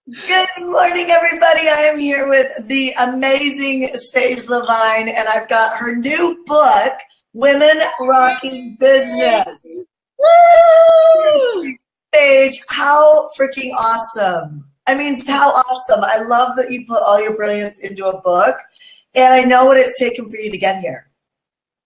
Good morning, everybody. I am here with the amazing Sage Lavine, and I've got her new book, Women Rocking Business. Woo! Sage, how freaking awesome. I mean, how awesome. I love that you put all your brilliance into a book, and I know what it's taken for you to get here.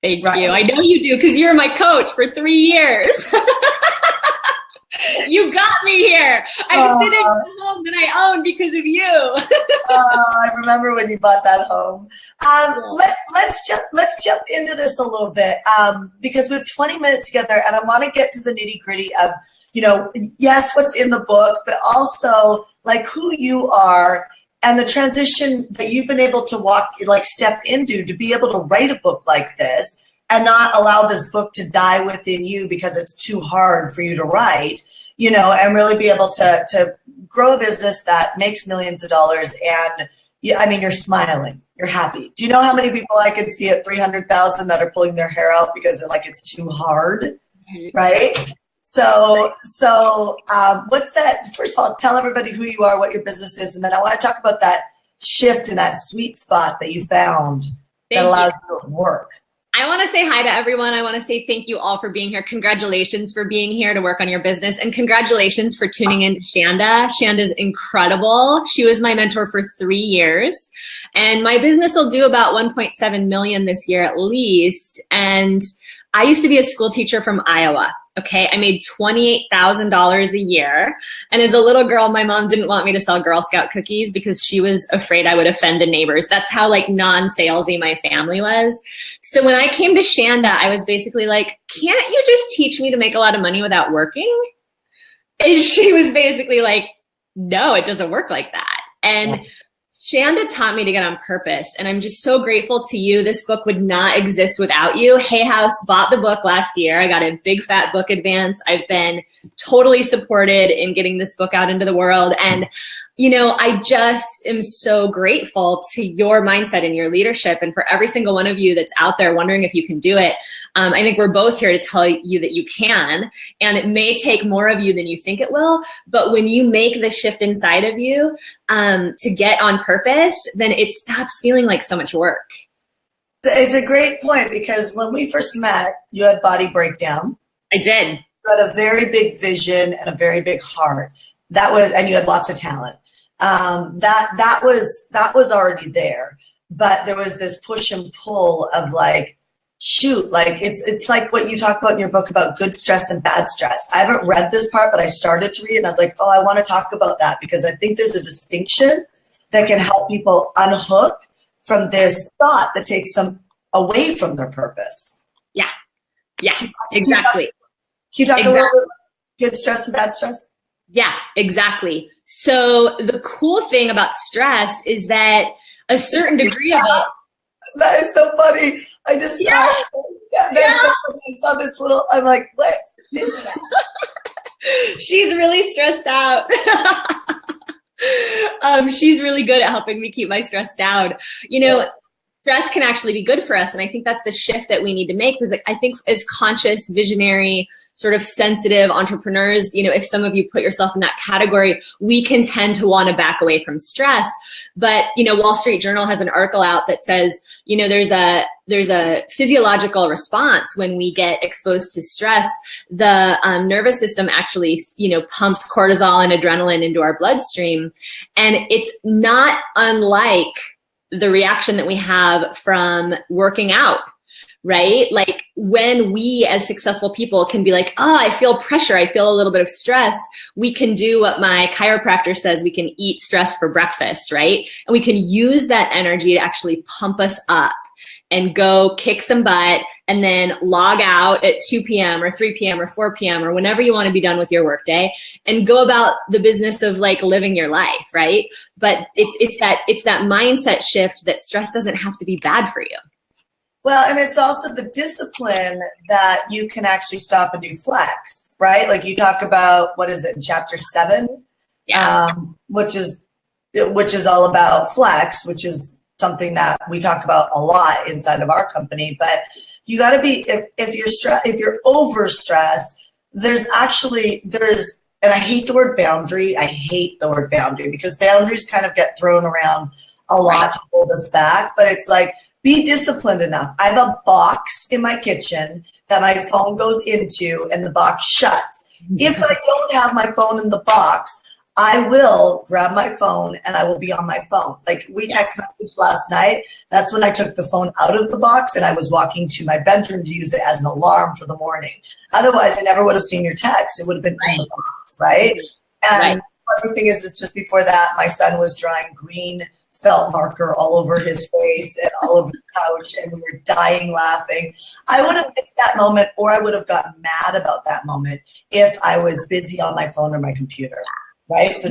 Thank you. I know you do because you're my coach for 3 years. You got me here. I'm sitting in the home that I own because of you. I remember when you bought that home. Let's jump into this a little bit because we have 20 minutes together, and I want to get to the nitty gritty of, yes, what's in the book, but also like who you are and the transition that you've been able to step into to be able to write a book like this and not allow this book to die within you because it's too hard for you to write, and really be able to grow a business that makes millions of dollars. And you're smiling, you're happy. Do you know how many people I can see at 300,000 that are pulling their hair out because they're like, it's too hard, right? So what's that? First of all, tell everybody who you are, what your business is, and then I want to talk about that shift in that sweet spot that you found that allows you to work. I want to say hi to everyone. I want to say thank you all for being here. Congratulations for being here to work on your business, and congratulations for tuning in to Shanda. Shanda's incredible. She was my mentor for 3 years, and my business will do about 1.7 million this year at least. And I used to be a school teacher from Iowa. Okay, I made $28,000 a year. And as a little girl, my mom didn't want me to sell Girl Scout cookies because she was afraid I would offend the neighbors. That's how non-salesy my family was. So when I came to Shanda, I was basically like, can't you just teach me to make a lot of money without working? And she was basically like, no, it doesn't work like that. And Shanda taught me to get on purpose, and I'm just so grateful to you. This book would not exist without you. Hay House bought the book last year. I got a big fat book advance. I've been totally supported in getting this book out into the world. And, I just am so grateful to your mindset and your leadership, and for every single one of you that's out there wondering if you can do it. I think we're both here to tell you that you can, and it may take more of you than you think it will. But when you make the shift inside of you to get on purpose, then it stops feeling like so much work. It's a great point, because when we first met, you had body breakdown. I did. You had a very big vision and a very big heart. And you had lots of talent. That was already there, but there was this push and pull of it's like what you talk about in your book about good stress and bad stress. I haven't read this part, but I started to read it, and I was like, I want to talk about that, because I think there's a distinction that can help people unhook from this thought that takes them away from their purpose. Yeah, exactly. Can you talk a little bit about good stress and bad stress? Yeah, exactly. So the cool thing about stress is that a certain degree of it. That is so funny. I just saw it. That's so funny. I saw this little, I'm like, what is that? She's really stressed out. She's really good at helping me keep my stress down. Stress can actually be good for us. And I think that's the shift that we need to make, because I think as conscious, visionary, sort of sensitive entrepreneurs, if some of you put yourself in that category, we can tend to want to back away from stress. But, Wall Street Journal has an article out that says, there's a physiological response when we get exposed to stress. The nervous system actually, pumps cortisol and adrenaline into our bloodstream. And it's not unlike the reaction that we have from working out, right? Like when we as successful people can be like, I feel pressure, I feel a little bit of stress, we can do what my chiropractor says, we can eat stress for breakfast, right? And we can use that energy to actually pump us up and go kick some butt, and then log out at 2 p.m. or 3 p.m. or 4 p.m. or whenever you want to be done with your workday, and go about the business of living your life, right? But it's that mindset shift that stress doesn't have to be bad for you. Well, and it's also the discipline that you can actually stop and do flex, right? Like you talk about, what is it, chapter 7? Yeah. Which is all about flex, which is something that we talk about a lot inside of our company. But you got to be, if you're overstressed, there's and I hate the word boundary. I hate the word boundary because boundaries kind of get thrown around a lot to hold us back. But it's like, be disciplined enough. I have a box in my kitchen that my phone goes into and the box shuts. If I don't have my phone in the box, I will grab my phone and I will be on my phone. Like we text messaged last night. That's when I took the phone out of the box and I was walking to my bedroom to use it as an alarm for the morning. Otherwise, I never would have seen your text. It would have been in the box, right? And the other thing is just before that, my son was drawing green felt marker all over his face and all over the couch, and we were dying laughing. I would have missed that moment, or I would have gotten mad about that moment if I was busy on my phone or my computer, right? So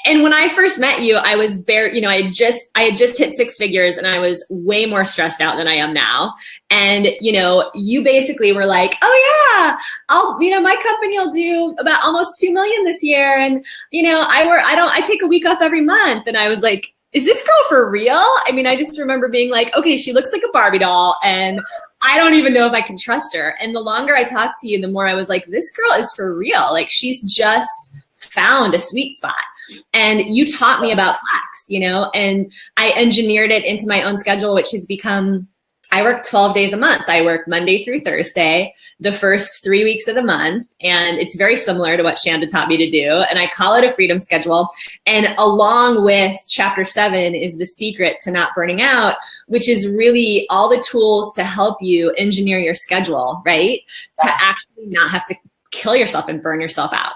and when I first met you, I was I had just hit six figures and I was way more stressed out than I am now. And, you basically were like, oh yeah, my company will do about almost 2 million this year. And, I take a week off every month. And I was like, is this girl for real? I mean, I just remember being like, okay, she looks like a Barbie doll and I don't even know if I can trust her. And the longer I talked to you, the more I was like, this girl is for real. Like she's just found a sweet spot. And you taught me about flex, and I engineered it into my own schedule, which has become, I work 12 days a month. I work Monday through Thursday, the first 3 weeks of the month. And it's very similar to what Shanda taught me to do. And I call it a freedom schedule. And along with chapter 7 is the secret to not burning out, which is really all the tools to help you engineer your schedule, right? To actually not have to kill yourself and burn yourself out.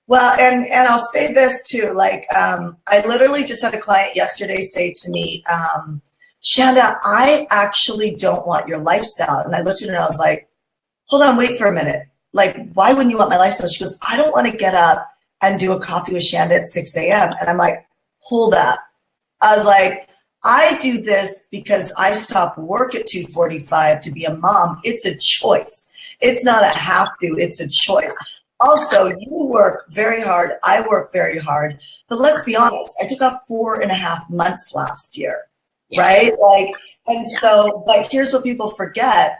Well, and I'll say this too, like, I literally just had a client yesterday say to me, Shanda, I actually don't want your lifestyle. And I looked at her and I was like, hold on, wait for a minute. Like, why wouldn't you want my lifestyle? She goes, I don't want to get up and do a coffee with Shanda at 6 a.m. And I'm like, hold up. I was like, I do this because I stop work at 2:45 to be a mom. It's a choice. It's not a have to, it's a choice. Also, you work very hard. I work very hard. But let's be honest, I took off 4.5 months last year, right? Like, and so, but here's what people forget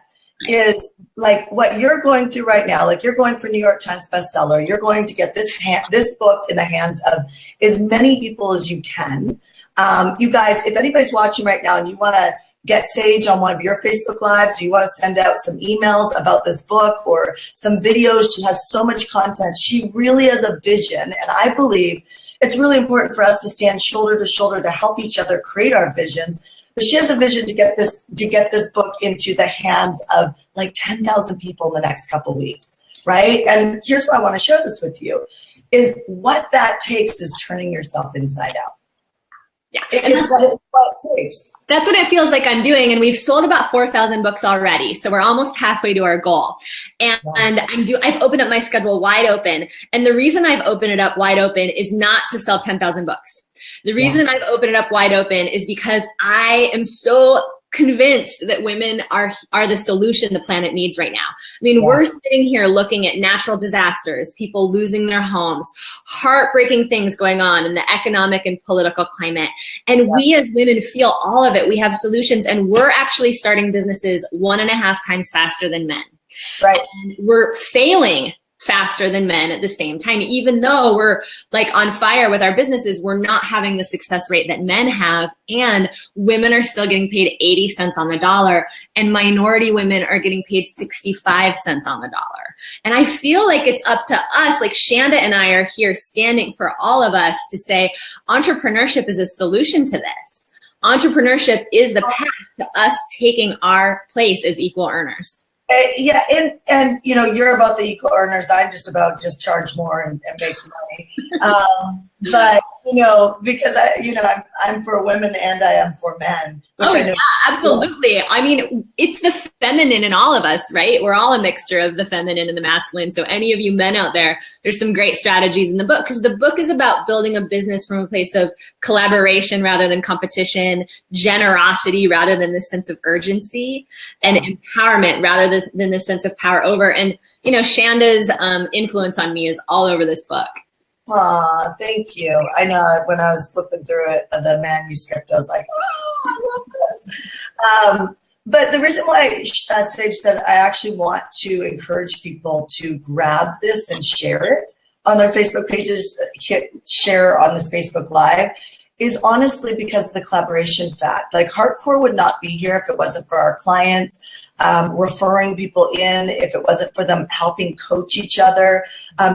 is like what you're going through right now, like you're going for New York Times bestseller. You're going to get this book in the hands of as many people as you can. You guys, if anybody's watching right now and you want to get Sage on one of your Facebook Lives, or you want to send out some emails about this book or some videos, she has so much content. She really has a vision. And I believe it's really important for us to stand shoulder to shoulder to help each other create our visions. But she has a vision to get this book into the hands of like 10,000 people in the next couple of weeks, right? And here's why I want to share this with you, is what that takes is turning yourself inside out. Yeah, It's what it takes. That's what it feels like I'm doing. And we've sold about 4,000 books already. So we're almost halfway to our goal. And I've opened up my schedule wide open. And the reason I've opened it up wide open is not to sell 10,000 books. The reason I've opened it up wide open is because I am so convinced that women are the solution the planet needs right now. I mean, we're sitting here looking at natural disasters, people losing their homes, heartbreaking things going on in the economic and political climate. And we as women feel all of it. We have solutions, and we're actually starting businesses 1.5 times faster than men. Right. And we're failing faster than men at the same time. Even though we're like on fire with our businesses, we're not having the success rate that men have, and women are still getting paid 80 cents on the dollar, and minority women are getting paid 65 cents on the dollar. And I feel like it's up to us, like Shanda and I are here standing for all of us to say, entrepreneurship is a solution to this. Entrepreneurship is the path to us taking our place as equal earners. Yeah, and you're about the equal earners. I'm just about just charge more and make money. But because I'm for women and I am for men. Yeah, absolutely. I mean, it's the feminine in all of us, right? We're all a mixture of the feminine and the masculine. So any of you men out there, there's some great strategies in the book, because the book is about building a business from a place of collaboration rather than competition, generosity rather than this sense of urgency, and empowerment rather than this sense of power over. And, Shanda's influence on me is all over this book. Aw, thank you. I know when I was flipping through it, the manuscript, I was like, oh, I love this. But the reason why, Sage, that I actually want to encourage people to grab this and share it on their Facebook pages share on this Facebook Live is honestly because of the collaboration fact. Like Hardcore would not be here if it wasn't for our clients referring people in, if it wasn't for them helping coach each other.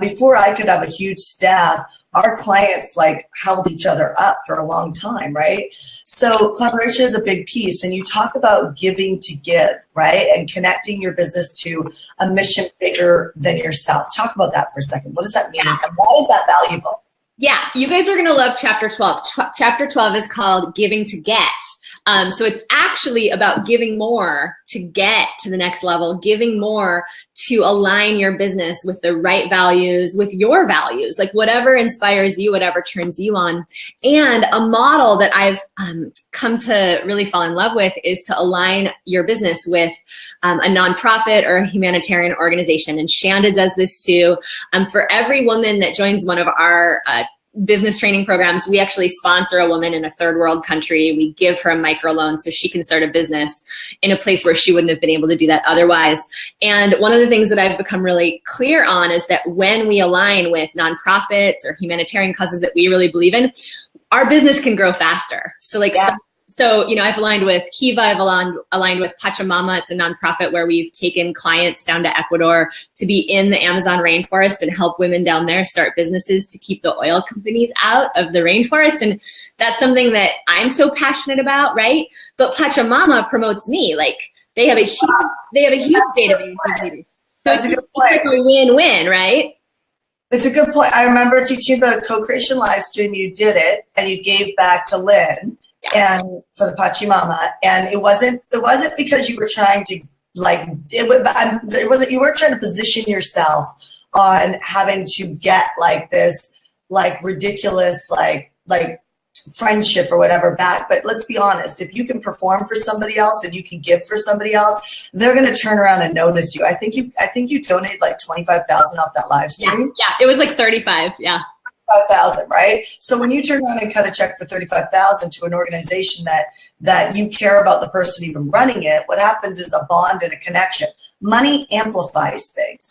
Before I could have a huge staff, our clients like held each other up for a long time, right? So collaboration is a big piece. And you talk about giving to give, right? And connecting your business to a mission bigger than yourself. Talk about that for a second. What does that mean? And why is that valuable? Yeah, you guys are going to love chapter 12. Chapter 12 is called Giving to Get. So it's actually about giving more to get to the next level, giving more to align your business with the right values, with your values, like whatever inspires you, whatever turns you on. And a model that I've come to really fall in love with is to align your business with a nonprofit or a humanitarian organization. And Shanda does this too. For every woman that joins one of our business training programs, we actually sponsor a woman in a third world country. We give her a microloan so she can start a business in a place where she wouldn't have been able to do that otherwise. And one of the things that I've become really clear on is that when we align with nonprofits or humanitarian causes that we really believe in, our business can grow faster. So like, So, you know, I've aligned with Kiva, I've aligned with Pachamama. It's a nonprofit where we've taken clients down to Ecuador to be in the Amazon rainforest and help women down there start businesses to keep the oil companies out of the rainforest. And that's something that I'm so passionate about, right? But Pachamama promotes me. Like they have a huge database. So it's like a win-win, right? It's a good point. I remember teaching the co-creation live stream. You did it and you gave back to Lynn. And for the Pachamama, and it wasn't because you were trying to you weren't trying to position yourself on having to get like this like ridiculous like friendship or whatever back. But let's be honest, if you can perform for somebody else and you can give for somebody else, they're going to turn around and notice you. I think you donated like 25,000 off that live stream. Yeah, it was like 35. Yeah. 35,000, right? So when you turn around and cut a check for 35,000 to an organization that you care about the person even running it, what happens is a bond and a connection. Money amplifies things,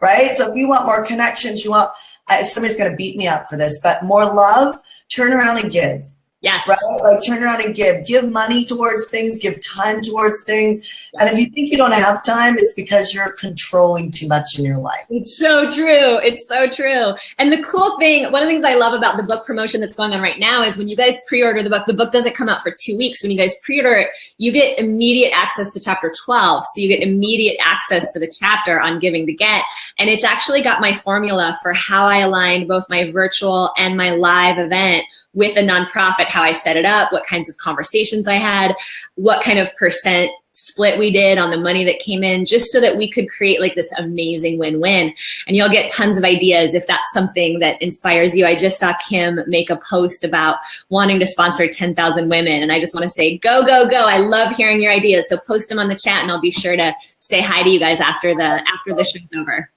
right? So if you want more connections, somebody's going to beat me up for this, but more love, turn around and give. Yes. Right? Like turn around and give money towards things, give time towards things. And if you think you don't have time, it's because you're controlling too much in your life. It's so true. It's so true. And the cool thing, one of the things I love about the book promotion that's going on right now is when you guys pre-order the book doesn't come out for 2 weeks. When you guys pre-order it, you get immediate access to chapter 12. So you get immediate access to the chapter on giving to get. And it's actually got my formula for how I aligned both my virtual and my live event with a nonprofit, how I set it up, what kinds of conversations I had, what kind of percent split we did on the money that came in, just so that we could create like this amazing win-win. And you'll get tons of ideas if that's something that inspires you. I just saw Kim make a post about wanting to sponsor 10,000 women. And I just want to say, go, go, go. I love hearing your ideas. So post them on the chat and I'll be sure to say hi to you guys after the show's over.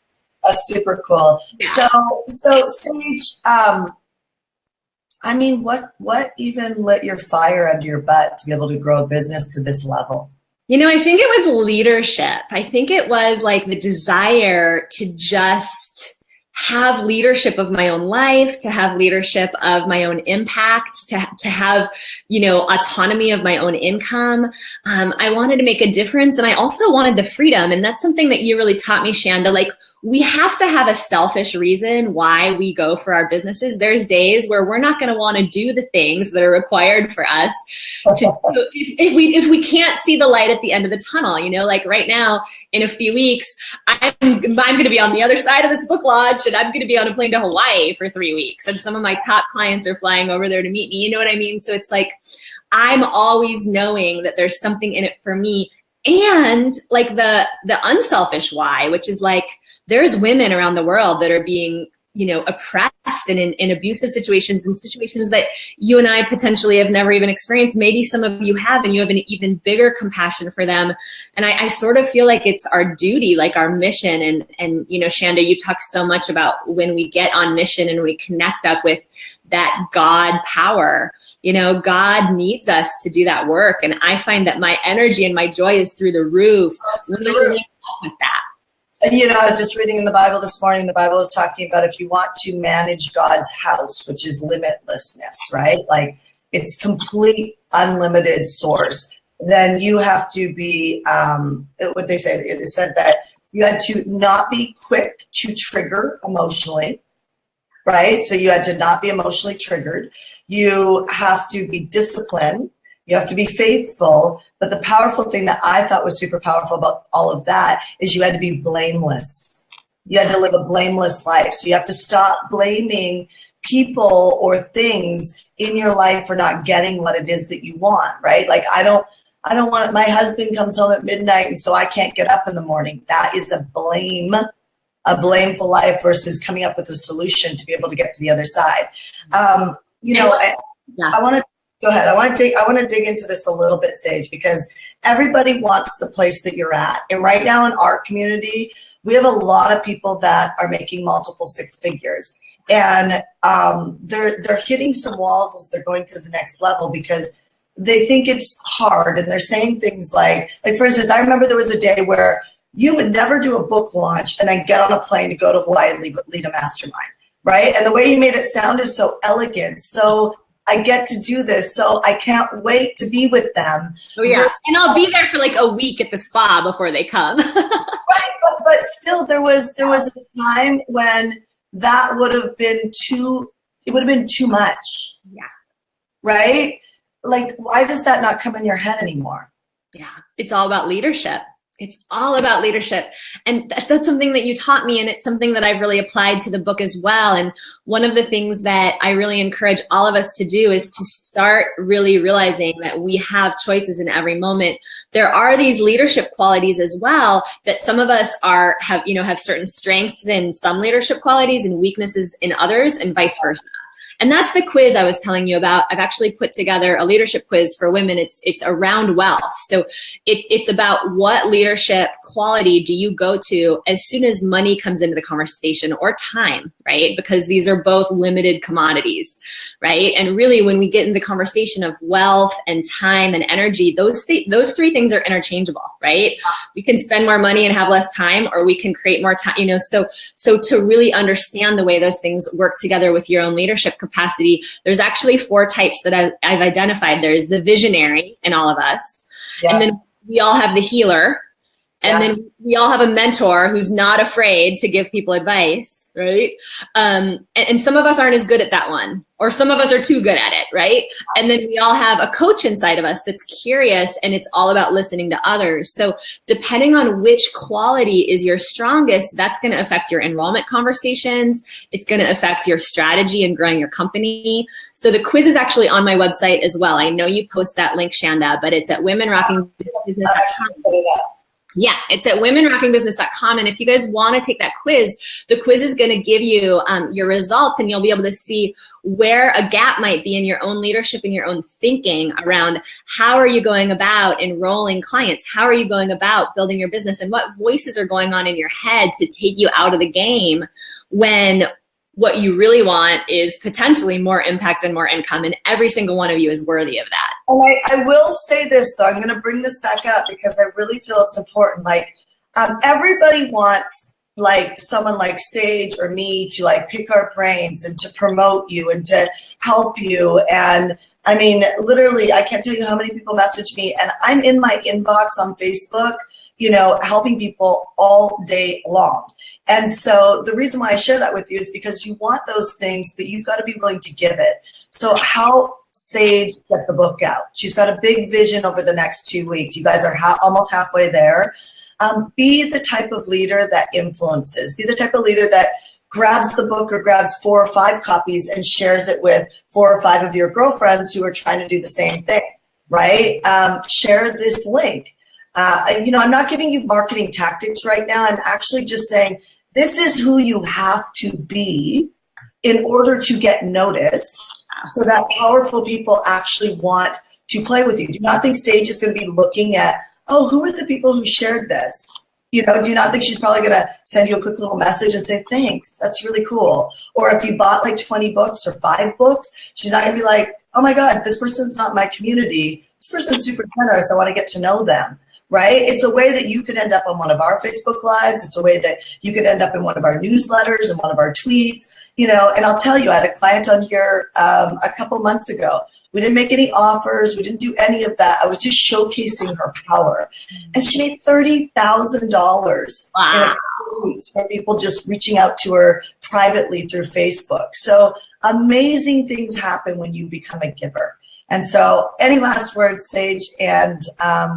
That's super cool. Yeah. So Sage, I mean, what even lit your fire under your butt to be able to grow a business to this level? You know, I think it was leadership. I think it was like the desire to just have leadership of my own life, to have leadership of my own impact, to have, you know, autonomy of my own income. I wanted to make a difference, and I also wanted the freedom. And that's something that you really taught me, Shanda. Like, we have to have a selfish reason why we go for our businesses. There's days where we're not going to want to do the things that are required for us to do if we can't see the light at the end of the tunnel. You know, like right now, in a few weeks, I'm going to be on the other side of this book launch, and I'm going to be on a plane to Hawaii for 3 weeks. And some of my top clients are flying over there to meet me. You know what I mean? So it's like, I'm always knowing that there's something in it for me. And like the unselfish why, which is like, there's women around the world that are being, you know, oppressed and in abusive situations, and situations that you and I potentially have never even experienced. Maybe some of you have, and you have an even bigger compassion for them. And I sort of feel like it's our duty, like our mission. And you know, Shanda, you talk so much about when we get on mission and we connect up with that God power. You know, God needs us to do that work. And I find that my energy and my joy is through the roof when I link up with that. I was just reading in the Bible this morning. The Bible is talking about if you want to manage God's house, which is limitlessness, right? Like it's complete unlimited source. Then you have to be, what they say, it said that you had to not be quick to trigger emotionally, right? So you had to not be emotionally triggered. You have to be disciplined. You have to be faithful. But the powerful thing that I thought was super powerful about all of that is you had to be blameless. You had to live a blameless life. So you have to stop blaming people or things in your life for not getting what it is that you want, right? Like I don't want, my husband comes home at midnight and so I can't get up in the morning. That is a blameful life versus coming up with a solution to be able to get to the other side. I want to go ahead. I want to dig into this a little bit, Sage, because everybody wants the place that you're at. And right now in our community, we have a lot of people that are making multiple six figures. And they're hitting some walls as they're going to the next level because they think it's hard. And they're saying things like for instance, I remember there was a day where you would never do a book launch and then get on a plane to go to Hawaii and lead a mastermind, right? And the way you made it sound is so elegant. So I get to do this, so I can't wait to be with them. Oh yeah, and I'll be there for like a week at the spa before they come. Right, but still, there was a time when that would have been too much. Yeah. Right? Like, why does that not come in your head anymore? Yeah, it's all about leadership. It's all about leadership. And that's something that you taught me, and it's something that I've really applied to the book as well. And one of the things that I really encourage all of us to do is to start really realizing that we have choices in every moment. There are these leadership qualities as well that some of us have certain strengths in some leadership qualities and weaknesses in others, and vice versa. And that's the quiz I was telling you about. I've actually put together a leadership quiz for women. It's around wealth. So it's about what leadership quality do you go to as soon as money comes into the conversation, or time, right? Because these are both limited commodities, right? And really when we get into the conversation of wealth and time and energy, those three things are interchangeable, right? We can spend more money and have less time, or we can create more time, so to really understand the way those things work together with your own leadership capacity, there's actually 4 types that I've identified. There's the visionary in all of us. Yeah. And then we all have the healer. And then we all have a mentor who's not afraid to give people advice, right? And some of us aren't as good at that one, or some of us are too good at it, right? And then we all have a coach inside of us that's curious, and it's all about listening to others. So depending on which quality is your strongest, that's going to affect your enrollment conversations. It's going to affect your strategy and growing your company. So the quiz is actually on my website as well. I know you post that link, Shanda, but it's at womenrockingbusiness.com. Yeah, it's at womenrockingbusiness.com. And if you guys want to take that quiz, the quiz is going to give you your results, and you'll be able to see where a gap might be in your own leadership and your own thinking around how are you going about enrolling clients? How are you going about building your business? And what voices are going on in your head to take you out of the game when what you really want is potentially more impact and more income, and every single one of you is worthy of that. And I will say this, though. I'm going to bring this back up because I really feel it's important. Like, everybody wants like someone like Sage or me to like pick our brains and to promote you and to help you. And I mean, literally, I can't tell you how many people message me, and I'm in my inbox on Facebook, helping people all day long. And so the reason why I share that with you is because you want those things, but you've got to be willing to give it. So how Sage get the book out? She's got a big vision over the next 2 weeks. You guys are almost halfway there. Be the type of leader that influences. Be the type of leader that grabs the book or grabs 4 or 5 copies and shares it with 4 or 5 of your girlfriends who are trying to do the same thing, right? Share this link. I'm not giving you marketing tactics right now. I'm actually just saying this is who you have to be in order to get noticed, so that powerful people actually want to play with you. Do not think Sage is going to be looking at, who are the people who shared this? Do you not think she's probably going to send you a quick little message and say, thanks, that's really cool? Or if you bought like 20 books or 5 books, she's not going to be like, oh my God, this person's not my community. This person's super generous. I want to get to know them. right? It's a way that you could end up on one of our Facebook Lives. It's a way that you could end up in one of our newsletters and one of our tweets, and I'll tell you, I had a client on here a couple months ago. We didn't make any offers. We didn't do any of that. I was just showcasing her power. And she made $30,000 in a couple weeks from people just reaching out to her privately through Facebook. So amazing things happen when you become a giver. And so any last words, Sage, and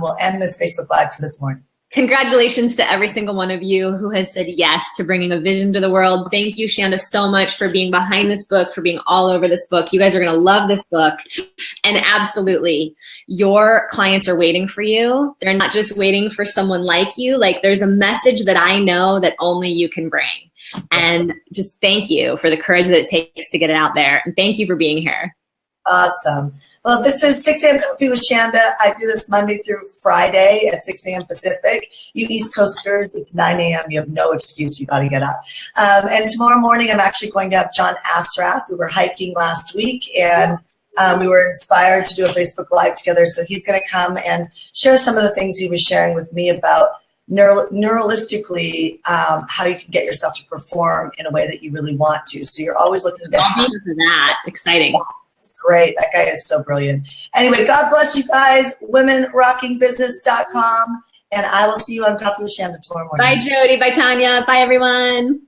we'll end this Facebook Live for this morning. Congratulations to every single one of you who has said yes to bringing a vision to the world. Thank you, Shanda, so much for being behind this book, for being all over this book. You guys are going to love this book. And absolutely, your clients are waiting for you. They're not just waiting for someone like you. Like, there's a message that I know that only you can bring. And just thank you for the courage that it takes to get it out there. And thank you for being here. Awesome. Well, this is 6 a.m. Coffee with Shanda. I do this Monday through Friday at 6 a.m. Pacific. You East Coasters, it's 9 a.m. You have no excuse. You got to get up. And tomorrow morning, I'm actually going to have John Asraf. We were hiking last week, and we were inspired to do a Facebook Live together. So he's going to come and share some of the things he was sharing with me about neuralistically how you can get yourself to perform in a way that you really want to. So you're always looking I'll be here for that. Exciting. It's great. That guy is so brilliant. Anyway, God bless you guys. WomenRockingBusiness.com. And I will see you on Coffee with Shanda tomorrow morning. Bye, Jody. Bye, Tanya. Bye, everyone.